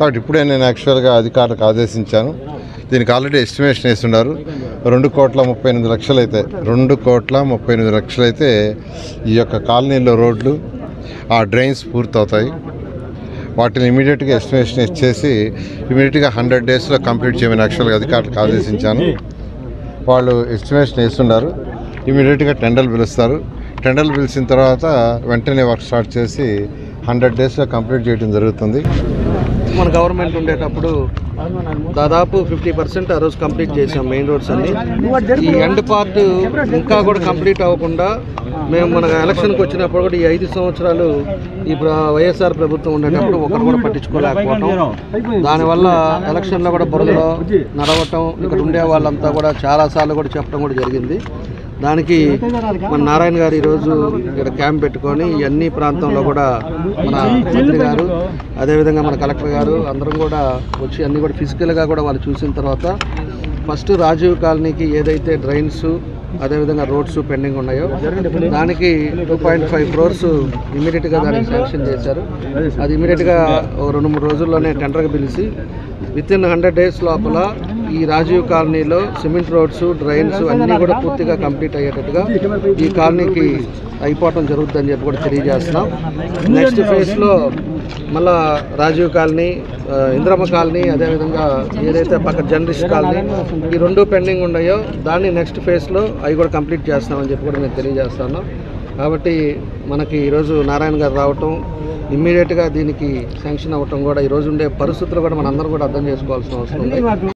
కాబట్టి ఇప్పుడే నేను యాక్చువల్గా అధికారులకు ఆదేశించాను. దీనికి ఆల్రెడీ ఎస్టిమేషన్ వేస్తున్నారు. 2,38,00,000 అయితే 2,38,00,000 అయితే ఈ యొక్క కాలనీలో రోడ్లు ఆ డ్రైన్స్ పూర్తవుతాయి. వాటిని ఇమీడియట్గా ఎస్టిమేషన్ ఇచ్చేసి ఇమీడియట్గా 100 డేస్లో కంప్లీట్ చేయమని యాక్చువల్గా అధికారులకు ఆదేశించాను. వాళ్ళు ఎస్టిమేషన్ వేస్తున్నారు. ఇమీడియట్గా టెండర్లు పిలుస్తారు. టెండర్లు పిలిచిన తర్వాత వెంటనే వర్క్ స్టార్ట్ చేసి 100 డేస్లో కంప్లీట్ చేయడం జరుగుతుంది. మన గవర్నమెంట్ ఉండేటప్పుడు దాదాపు 50% ఆ రోజు కంప్లీట్ చేసాం మెయిన్ రోడ్స్ అన్ని. ఈ ఎండ్ పార్ట్ ఇంకా కూడా కంప్లీట్ అవ్వకుండా మేము మన ఎలక్షన్కి వచ్చినప్పుడు కూడా ఈ 5 సంవత్సరాలు ఈ వైఎస్ఆర్ ప్రభుత్వం ఉండేటప్పుడు ఒకరు కూడా పట్టించుకోలేకపోవడం, దానివల్ల ఎలక్షన్లో కూడా బురదలో నడవటం, ఇక్కడ ఉండే వాళ్ళంతా కూడా చాలాసార్లు కూడా చెప్పడం కూడా జరిగింది. దానికి మన నారాయణ గారు ఈరోజు ఇక్కడ క్యాంప్ పెట్టుకొని ఈ అన్ని ప్రాంతంలో కూడా మన మంత్రి గారు అదేవిధంగా మన కలెక్టర్ గారు అందరం కూడా వచ్చి అన్నీ కూడా ఫిజికల్గా కూడా వాళ్ళు చూసిన తర్వాత ఫస్ట్ రాజీవ్ కాలనీకి ఏదైతే డ్రైన్స్ అదేవిధంగా రోడ్స్ పెండింగ్ ఉన్నాయో దానికి 2.5 crores ఇమీడియట్గా దానికి శాంక్షన్ చేశారు. అది ఇమీడియట్గా 2-3 రోజుల్లోనే టెండర్గా పిలిచి వితిన్ 100 days లోపల ఈ రాజీవ్ కాలనీలో సిమెంట్ రోడ్స్ డ్రైన్స్ అన్నీ కూడా పూర్తిగా కంప్లీట్ అయ్యేటట్టుగా ఈ కాలనీకి అయిపోవటం జరుగుతుందని చెప్పి కూడా తెలియజేస్తున్నాం. నెక్స్ట్ ఫేజ్లో మళ్ళా రాజీవ్ కాలనీ, ఇంద్రమ్మ కాలనీ, అదేవిధంగా ఏదైతే పక్క జర్నలిస్ట్ కాలనీ ఈ 2 పెండింగ్ ఉన్నాయో దాన్ని నెక్స్ట్ ఫేజ్లో అవి కూడా కంప్లీట్ చేస్తామని చెప్పి కూడా మేము తెలియజేస్తున్నాం. కాబట్టి మనకి ఈరోజు నారాయణ గారు రావటం ఇమ్మీడియట్గా దీనికి శాంక్షన్ అవ్వటం కూడా ఈరోజు ఉండే పరిస్థితులు కూడా మనందరం కూడా అర్థం చేసుకోవాల్సిన అవసరం ఉంది.